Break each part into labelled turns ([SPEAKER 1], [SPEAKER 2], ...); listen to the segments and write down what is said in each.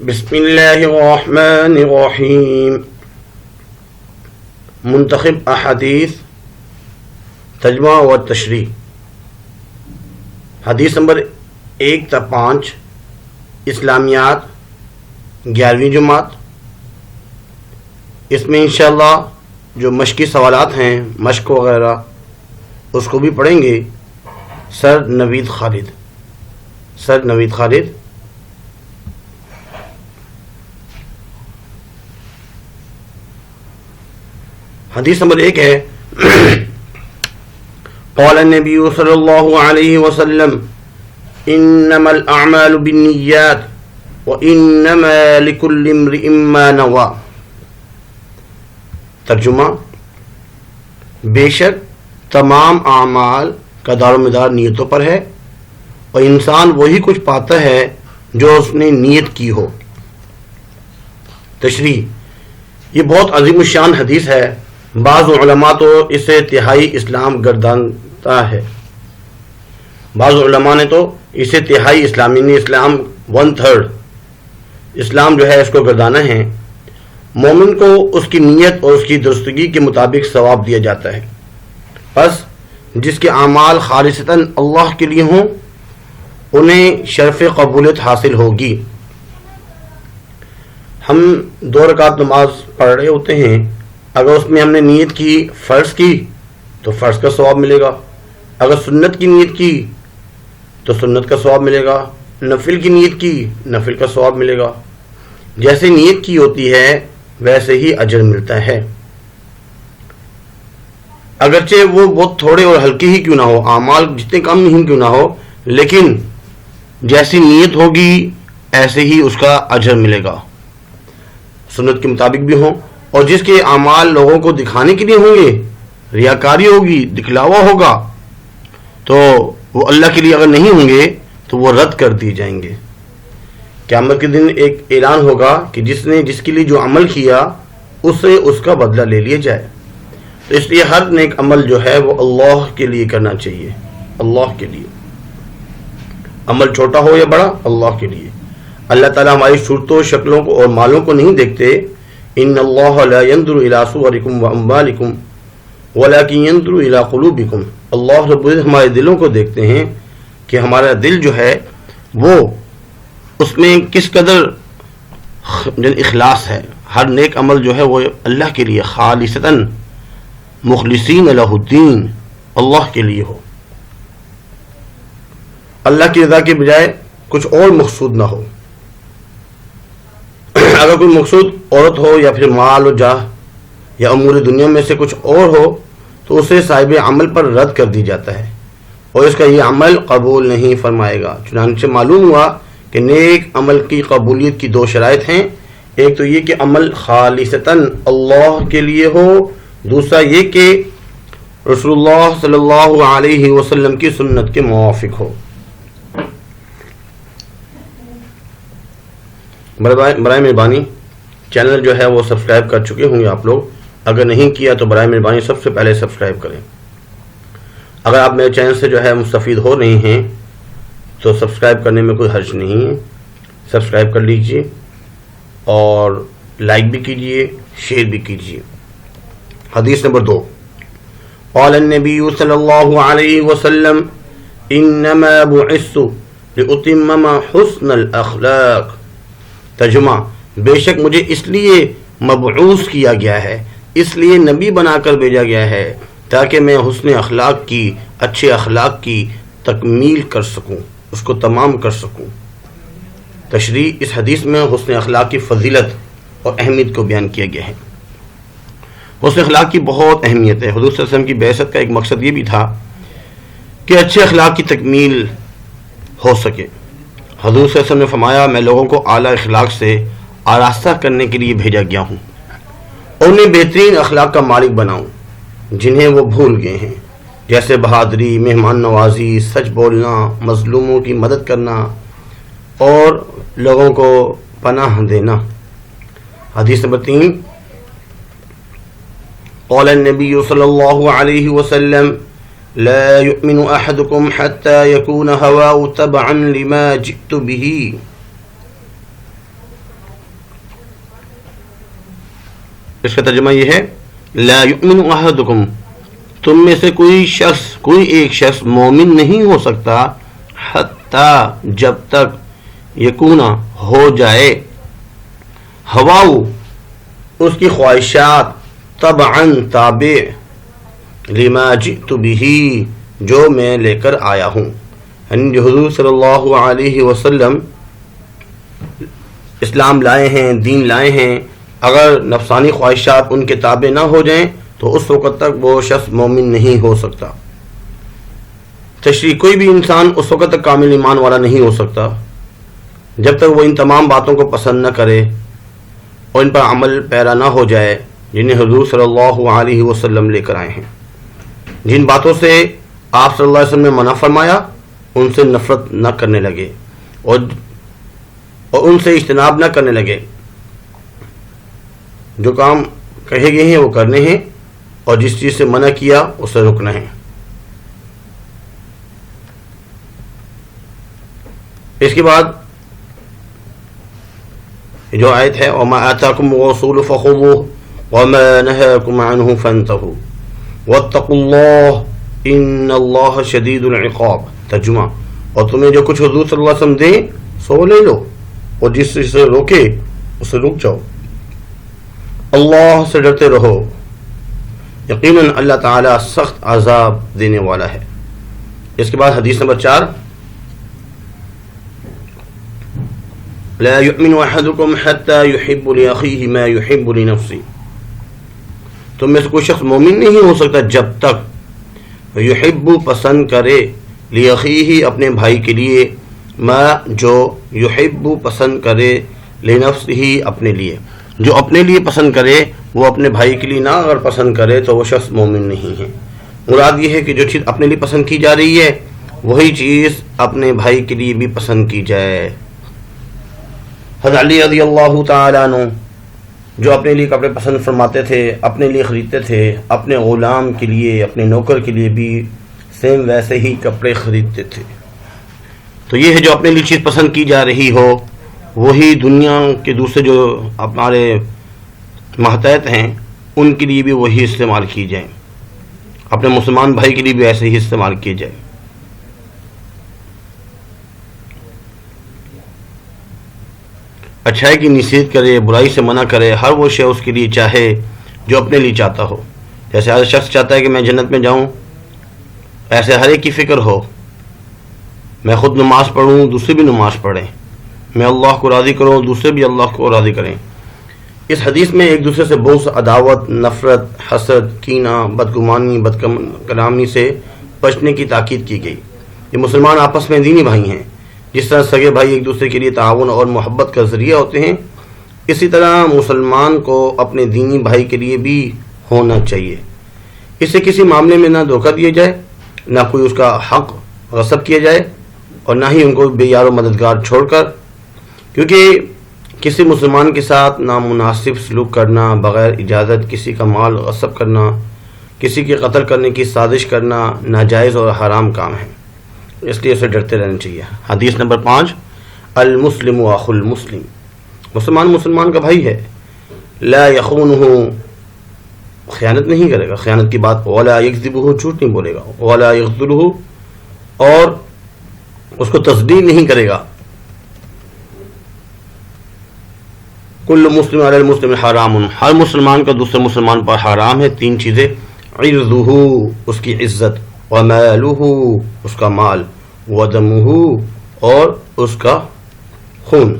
[SPEAKER 1] بسم اللہ الرحمن الرحیم. منتخب احادیث ترجمہ و تشریح. حدیث نمبر 1 تا 5 اسلامیات 11ویں جماعت. اس میں انشاءاللہ جو مشقی سوالات ہیں مشق وغیرہ اس کو بھی پڑھیں گے. سر نوید خالد. حدیث نمبر 1 ہے قال النبی صلی اللہ علیہ وسلم انما الاعمال بالنیات وانما لکل امرئ ما نوى. ترجمہ: بے شک تمام اعمال کا دار و مدار نیتوں پر ہے اور انسان وہی کچھ پاتا ہے جو اس نے نیت کی ہو. تشریح: یہ بہت عظیم الشان حدیث ہے. بعض علماء تو اسے تہائی اسلام گردانتا ہے. بعض علماء نے تو اسے تہائی اسلام یعنی اسلام 1/3 اسلام جو ہے اس کو گردانا ہے. مومن کو اس کی نیت اور اس کی درستگی کے مطابق ثواب دیا جاتا ہے. بس جس کے اعمال خالصتاً اللہ کے لیے ہوں انہیں شرف قبولیت حاصل ہوگی. ہم 2 رکعت نماز پڑھ رہے ہوتے ہیں، اگر اس میں ہم نے نیت کی فرض کی تو فرض کا ثواب ملے گا، اگر سنت کی نیت کی تو سنت کا ثواب ملے گا، نفل کی نیت کی نفل کا ثواب ملے گا. جیسے نیت کی ہوتی ہے ویسے ہی اجر ملتا ہے، اگرچہ وہ بہت تھوڑے اور ہلکے ہی کیوں نہ ہو، اعمال جتنے کم ہی کیوں نہ ہو، لیکن جیسی نیت ہوگی ایسے ہی اس کا اجر ملے گا، سنت کے مطابق بھی ہوں. اور جس کے اعمال لوگوں کو دکھانے کے لیے ہوں گے، ریاکاری ہوگی، دکھلاوا ہوگا، تو وہ اللہ کے لیے اگر نہیں ہوں گے تو وہ رد کر دیے جائیں گے. قیامت کے دن ایک اعلان ہوگا کہ جس نے جس کے لیے جو عمل کیا اسے اس کا بدلہ لے لیا جائے. تو اس لیے ہر نیک عمل جو ہے وہ اللہ کے لیے کرنا چاہیے، اللہ کے لیے. عمل چھوٹا ہو یا بڑا، اللہ کے لیے. اللہ تعالیٰ ہماری صورتوں، شکلوں کو اور مالوں کو نہیں دیکھتے. ان اللہ لا ينظر الى صورکم واموالکم ولکن ينظر الى قلوبکم. اللہ رب العزت ہمارے دلوں کو دیکھتے ہیں کہ ہمارا دل جو ہے وہ اس میں کس قدر اخلاص ہے. ہر نیک عمل جو ہے وہ اللہ کے لیے خالصتاً مخلصین لہ الدین اللہ کے لیے ہو، اللہ کی رضا کے بجائے کچھ اور مقصود نہ ہو. اگر کوئی مقصود عورت ہو یا پھر مال و جاہ یا امور دنیا میں سے کچھ اور ہو تو اسے صاحب عمل پر رد کر دی جاتا ہے اور اس کا یہ عمل قبول نہیں فرمائے گا. چنانچہ معلوم ہوا کہ نیک عمل کی قبولیت کی 2 شرائط ہیں. ایک تو یہ کہ عمل خالصتاً اللہ کے لیے ہو، دوسرا یہ کہ رسول اللہ صلی اللہ علیہ وسلم کی سنت کے موافق ہو. برائے مہربانی چینل جو ہے وہ سبسکرائب کر چکے ہوں گے آپ لوگ. اگر نہیں کیا تو برائے مہربانی سب سے پہلے سبسکرائب کریں. اگر آپ میرے چینل سے جو ہے مستفید ہو رہے ہیں تو سبسکرائب کرنے میں کوئی حرج نہیں ہے، سبسکرائب کر لیجئے اور لائک بھی کیجئے، شیئر بھی کیجئے. حدیث نمبر 2 قال النبی صلی اللہ علیہ وسلم انما بعثت لاتمم حسن الاخلاق. ترجمہ: بے شک مجھے اس لیے مبعوث کیا گیا ہے، اس لیے نبی بنا کر بھیجا گیا ہے تاکہ میں حسن اخلاق کی، اچھے اخلاق کی تکمیل کر سکوں، اس کو تمام کر سکوں. تشریح: اس حدیث میں حسن اخلاق کی فضیلت اور اہمیت کو بیان کیا گیا ہے. حسن اخلاق کی بہت اہمیت ہے. حضور صلی اللہ علیہ وسلم کی بعثت کا ایک مقصد یہ بھی تھا کہ اچھے اخلاق کی تکمیل ہو سکے. حضور صلی اللہ علیہ وسلم نے فرمایا میں لوگوں کو اعلیٰ اخلاق سے آراستہ کرنے کے لیے بھیجا گیا ہوں اور انہیں بہترین اخلاق کا مالک بناؤں جنہیں وہ بھول گئے ہیں، جیسے بہادری، مہمان نوازی، سچ بولنا، مظلوموں کی مدد کرنا اور لوگوں کو پناہ دینا. حدیث نمبر 3 قال النبی صلی اللہ علیہ وسلم لا يؤمن احدكم حتى يكون هواه تبعا لما جئت به. اس کا ترجمہ یہ ہے لا یؤمن احدکم، تم میں سے کوئی ایک شخص مومن نہیں ہو سکتا حتی، جب تک یکون ہو جائے ہواؤ، اس کی خواہشات، طبعاً تابع، لما جئت بہ، جو میں لے کر آیا ہوں، یعنی جو حضور صلی اللہ علیہ وسلم اسلام لائے ہیں، دین لائے ہیں، اگر نفسانی خواہشات ان کے تابع نہ ہو جائیں تو اس وقت تک وہ شخص مومن نہیں ہو سکتا۔ تشریح، کوئی بھی انسان اس وقت تک کامل ایمان والا نہیں ہو سکتا جب تک وہ ان تمام باتوں کو پسند نہ کرے اور ان پر عمل پیرا نہ ہو جائے جنہیں حضور صلی اللہ علیہ وسلم لے کر آئے ہیں۔ جن باتوں سے آپ صلی اللہ علیہ وسلم نے منع فرمایا ان سے نفرت نہ کرنے لگے اور ان سے اجتناب نہ کرنے لگے۔ جو کام کہے گئے ہیں وہ کرنے ہیں اور جس چیز سے منع کیا اسے رکنا ہے۔ اس کے بعد جو آیت ہے وَمَا آتَاكُمُ الرَّسُولُ فَخُذُوهُ وَمَا نَهَاكُمْ عَنْهُ فَانْتَهُوا وَاتَّقُوا اللَّهَ إِنَّ اللَّهَ شَدِيدُ الْعِقَابِ، ترجمہ، اور تمہیں جو کچھ حضور صلی اللہ علیہ وسلم دیں سو لے لو اور جس سے روکے اسے رک جاؤ، اللہ سے ڈرتے رہو، یقیناً اللہ تعالیٰ سخت عذاب دینے والا ہے۔ اس کے بعد حدیث نمبر 4، لا يؤمن احدكم حتى يحب لاخيه ما يحب لنفسه، تم میں سے کوئی شخص مومن نہیں ہو سکتا جب تک یحب پسند کرے لاخیہ اپنے بھائی کے لیے، ما جو یحب پسند کرے لنفسہ اپنے لیے، جو اپنے لیے پسند کرے وہ اپنے بھائی کے لیے نہ اگر پسند کرے تو وہ شخص مومن نہیں ہے۔ مراد یہ ہے کہ جو چیز اپنے لیے پسند کی جا رہی ہے وہی چیز اپنے بھائی کے لیے بھی پسند کی جائے۔ حضرت علی رضی اللہ تعالیٰ عنہ جو اپنے لیے کپڑے پسند فرماتے تھے، اپنے لیے خریدتے تھے، اپنے غلام کے لیے، اپنے نوکر کے لیے بھی سیم ویسے ہی کپڑے خریدتے تھے۔ تو یہ ہے جو اپنے لیے چیز پسند کی جا رہی ہو وہی دنیا کے دوسرے جو ہمارے ماتحت ہیں ان کے لیے بھی وہی استعمال کی جائیں، اپنے مسلمان بھائی کے لیے بھی ایسے ہی استعمال کیے جائیں۔ اچھائی کی نصیحت کرے، برائی سے منع کرے، ہر وہ شے اس کے لیے چاہے جو اپنے لیے چاہتا ہو۔ جیسے ہر شخص چاہتا ہے کہ میں جنت میں جاؤں، ایسے ہر ایک کی فکر ہو، میں خود نماز پڑھوں دوسرے بھی نماز پڑھیں، میں اللہ کو راضی کروں دوسرے بھی اللہ کو راضی کریں۔ اس حدیث میں ایک دوسرے سے بغض، عداوت، نفرت، حسد، کینہ، بدگمانی، بدکلامی سے بچنے کی تاکید کی گئی۔ یہ مسلمان آپس میں دینی بھائی ہیں، جس طرح سگے بھائی ایک دوسرے کے لیے تعاون اور محبت کا ذریعہ ہوتے ہیں، اسی طرح مسلمان کو اپنے دینی بھائی کے لیے بھی ہونا چاہیے۔ اسے کسی معاملے میں نہ دھوکہ دیا جائے، نہ کوئی اس کا حق غصب کیا جائے اور نہ ہی ان کو بے یار و مددگار چھوڑ کر، کیونکہ کسی مسلمان کے ساتھ نامناسب سلوک کرنا، بغیر اجازت کسی کا مال غصب کرنا، کسی کے قتل کرنے کی سازش کرنا ناجائز اور حرام کام ہے، اس لیے اسے ڈرتے رہنا چاہیے۔ حدیث نمبر 5، المسلم اخو المسلم، مسلمان کا بھائی ہے، لا یخونہ، خیانت نہیں کرے گا، خیانت کی بات، ولا یکذبہ، جھوٹ نہیں بولے گا، ولا یخذلہ، اور اس کو تصدیق نہیں کرے گا۔ کل مسلم علی المسلم حرام، ہر مسلمان کا دوسرے مسلمان پر حرام ہے 3 چیزیں، عرضہ، اس کی عزت، ومالہ، اس کا مال، ودمہ، اور اس کا خون۔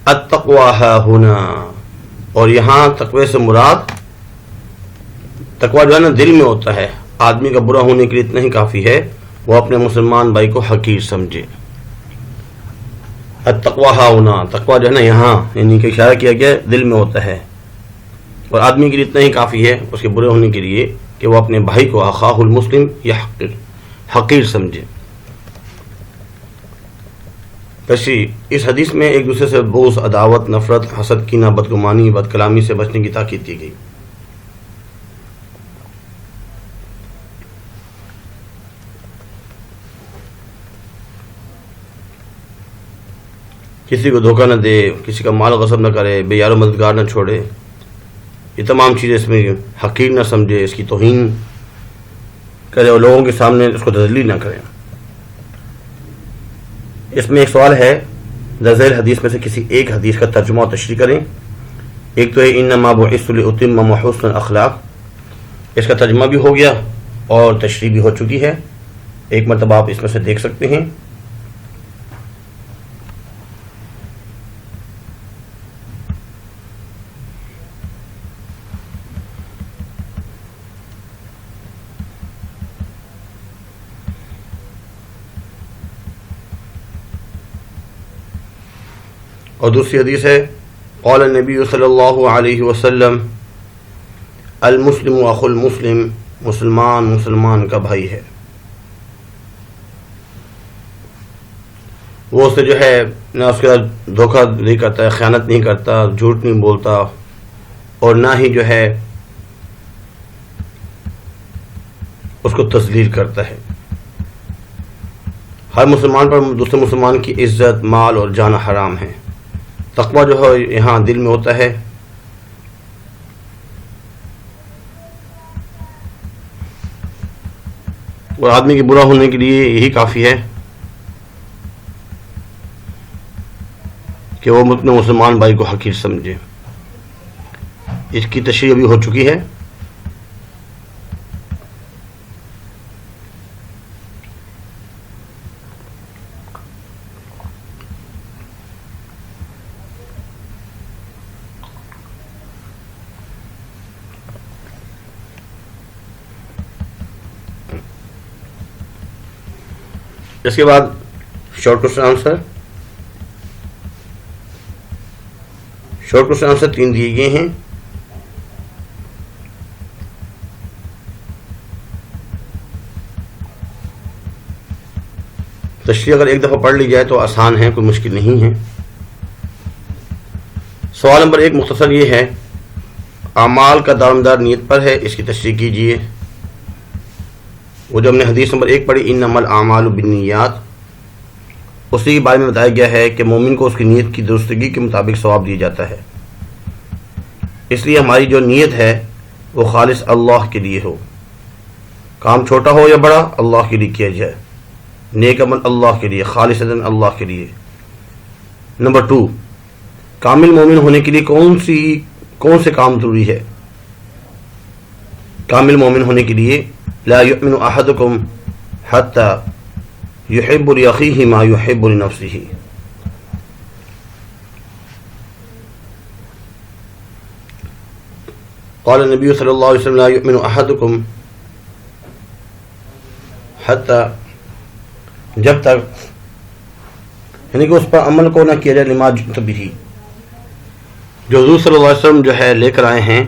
[SPEAKER 1] التقوی ہاہنا، اور یہاں تقوی سے مراد، تقوی جو ہے نا دل میں ہوتا ہے، آدمی کا برا ہونے کے لیے اتنا ہی کافی ہے وہ اپنے مسلمان بھائی کو حقیر سمجھے۔ التقوی ہاہنا، تقوی جو ہے نا یہاں، یعنی کہ اشارہ کیا گیا دل میں ہوتا ہے، اور آدمی کے لیے اتنا ہی کافی ہے اس کے برے ہونے کے لیے کہ وہ اپنے بھائی کو اخاہ المسلم یحقر، حقیر سمجھے۔ تشریح، اس حدیث میں ایک دوسرے سے بغض، عداوت، نفرت، حسد، کینہ، بدگمانی، بدکلامی سے بچنے کی تاکید کی گئی۔ کسی کو دھوکہ نہ دے، کسی کا مال غصب نہ کرے، بے یار و مددگار نہ چھوڑے، یہ تمام چیزیں اس میں حقیر نہ سمجھے، اس کی توہین کرے اور لوگوں کے سامنے اس کو تذلیل نہ کرے۔ اس میں ایک سوال ہے، ذیل حدیث میں سے کسی ایک حدیث کا ترجمہ اور تشریح کریں۔ ایک تو ہے انما بعثت لاتم حسن الاخلاق، اس کا ترجمہ بھی ہو گیا اور تشریح بھی ہو چکی ہے، ایک مرتبہ آپ اس میں سے دیکھ سکتے ہیں۔ اور دوسری حدیث ہے، قال النبی صلی اللہ علیہ وسلم المسلم اخو المسلم، مسلمان مسلمان کا بھائی ہے، وہ اسے جو ہے نہ اس کا دھوکہ نہیں کرتا ہے، خیانت نہیں کرتا، جھوٹ نہیں بولتا، اور نہ ہی جو ہے اس کو تذلیل کرتا ہے۔ ہر مسلمان پر دوسرے مسلمان کی عزت، مال اور جان حرام ہے۔ تقویٰ جو ہے یہاں دل میں ہوتا ہے۔ اور آدمی کے برا ہونے کے لیے یہی کافی ہے کہ وہ اپنے مسلمان بھائی کو حقیر سمجھے۔ اس کی تشریح ابھی ہو چکی ہے۔ اس کے بعد short question answer. Short question answer 3 دیے گئے ہیں۔ تشریح اگر ایک دفعہ پڑھ لی جائے تو آسان ہے، کوئی مشکل نہیں ہے۔ سوال نمبر 1 مختصر یہ ہے، اعمال کا دارمدار نیت پر ہے، اس کی تشریح کیجیے۔ وہ جو ہم نے حدیث نمبر 1 پڑھی انما الاعمال بالنیات، اسی کے بارے میں بتایا گیا ہے کہ مومن کو اس کی نیت کی درستگی کے مطابق ثواب دیا جاتا ہے۔ اس لیے ہماری جو نیت ہے وہ خالص اللہ کے لیے ہو، کام چھوٹا ہو یا بڑا اللہ کے لیے کیا جائے، نیک عمل اللہ کے لیے، خالصتاً اللہ کے لیے۔ نمبر 2، کامل مومن ہونے کے لیے کون سے کام ضروری ہے؟ کامل مومن ہونے کے لیے لا یؤمن احدکم حتی یحب لاخیہ ما یحب لنفسہ، قال النبی صلی اللہ علیہ وسلم لا یؤمن احدکم حتی، جب تک یعنی کہ اس پر عمل کو نہ کیا جائے لما جئت بہ، جو حضور صلی اللہ علیہ وسلم جو ہے لے کر آئے ہیں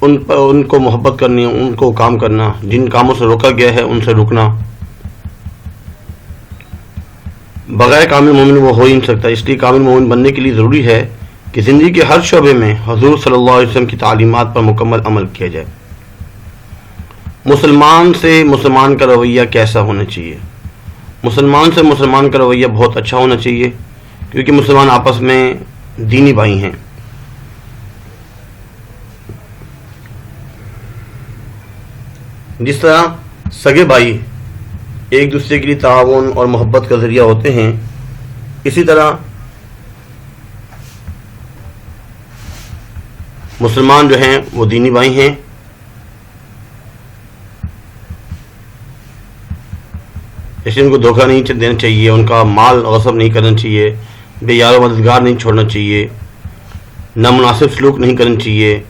[SPEAKER 1] ان کو محبت کرنی، ان کو کام کرنا، جن کاموں سے روکا گیا ہے ان سے رکنا۔ بغیر کامل مومن وہ ہو ہی نہیں سکتا، اس لیے کامل مومن بننے کے لیے ضروری ہے کہ زندگی کے ہر شعبے میں حضور صلی اللہ علیہ وسلم کی تعلیمات پر مکمل عمل کیا جائے۔ مسلمان سے مسلمان کا رویہ کیسا ہونا چاہیے؟ مسلمان سے مسلمان کا رویہ بہت اچھا ہونا چاہیے، کیونکہ مسلمان آپس میں دینی بھائی ہیں۔ جس طرح سگے بھائی ایک دوسرے کے لیے تعاون اور محبت کا ذریعہ ہوتے ہیں، اسی طرح مسلمان جو ہیں وہ دینی بھائی ہیں۔ اس لیے ان کو دھوکہ نہیں دینا چاہیے، ان کا مال غصب نہیں کرنا چاہیے، بے یار و مددگار نہیں چھوڑنا چاہیے، نامناسب سلوک نہیں کرنا چاہیے،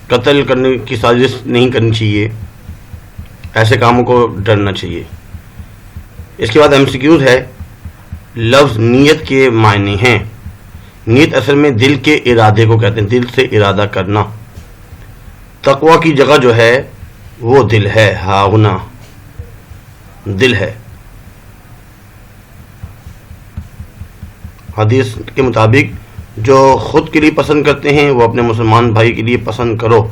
[SPEAKER 1] قتل کرنے کی سازش نہیں کرنی چاہیے، ایسے کاموں کو ڈرنا چاہیے۔ اس کے بعد MCQs ہے۔ لفظ نیت کے معنی ہیں۔ نیت اصل میں دل کے ارادے کو کہتے ہیں، دل سے ارادہ کرنا۔ تقویٰ کی جگہ جو ہے وہ دل ہے، ہاہنا دل ہے۔ حدیث کے مطابق جو خود کے لیے پسند کرتے ہیں وہ اپنے مسلمان بھائی کے لیے پسند کرو۔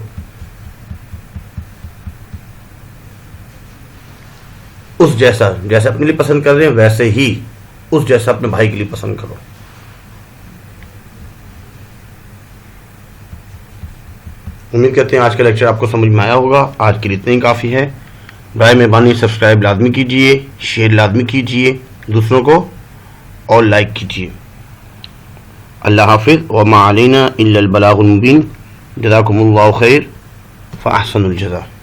[SPEAKER 1] اس جیسا جیسے اپنے لیے پسند کر رہے ہیں ویسے ہی اس جیسا اپنے بھائی کے لیے پسند کرو۔ امید کرتے ہیں آج کا لیکچر آپ کو سمجھ میں آیا ہوگا. آج کے لیے اتنا ہی کافی ہے. برائے مہربانی سبسکرائب لازمی کیجیے, شیئر لازمی کیجیے دوسروں کو, اور لائک کیجیے. اللہ حافظ. وما علینا الا البلاغ المبین. جزاکم اللہ خیر فاحسن الجزاء.